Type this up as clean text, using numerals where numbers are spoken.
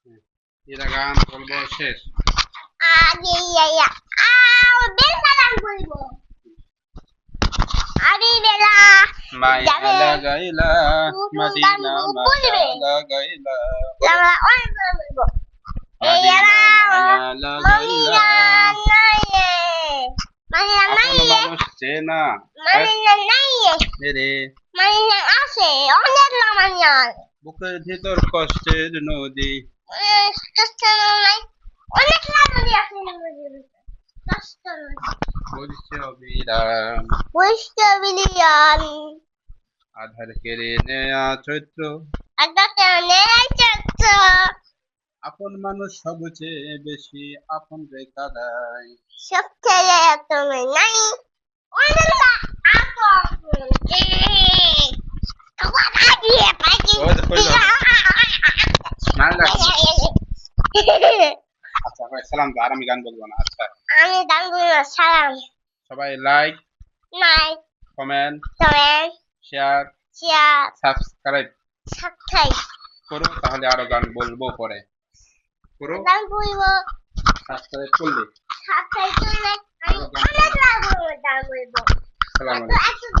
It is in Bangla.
এরা গান বলবো শেষ। আগে ইয়া বেলা গান বলবো। আরে বেলা মায়া লাগাইলা মদিনা মায়া লাগাইলা আমরা অনেক গান বলবো। মদিনা মায়া লাগাইলা আপন মানুষ চেনা রে আছে অনেক নামানিয়াল বুকের ভিতর কষ্টের নদী অনেক নামানি আছে কষ্ট বলছে অবিরাম বুঝতে আধার কেড়ে নেয়া চৈত্র আপন মানুষ সবচেয়ে বেশি আপন রেখা দেয় সব ছেলে তুমি নাই অনেক আচ্ছা ভাই সালাম তো আর আমি গান বলবো না। আচ্ছা আমি গান বলবো সালাম সবাই লাইক নাই comment comment share share subscribe subscribe করো তাহলে আরো গান বলবো পরে করো গান বলবো সাবস্ক্রাইব করলে সাবস্ক্রাইব করলে আমি অনেক গান বলবো সালাম আলাইকুম।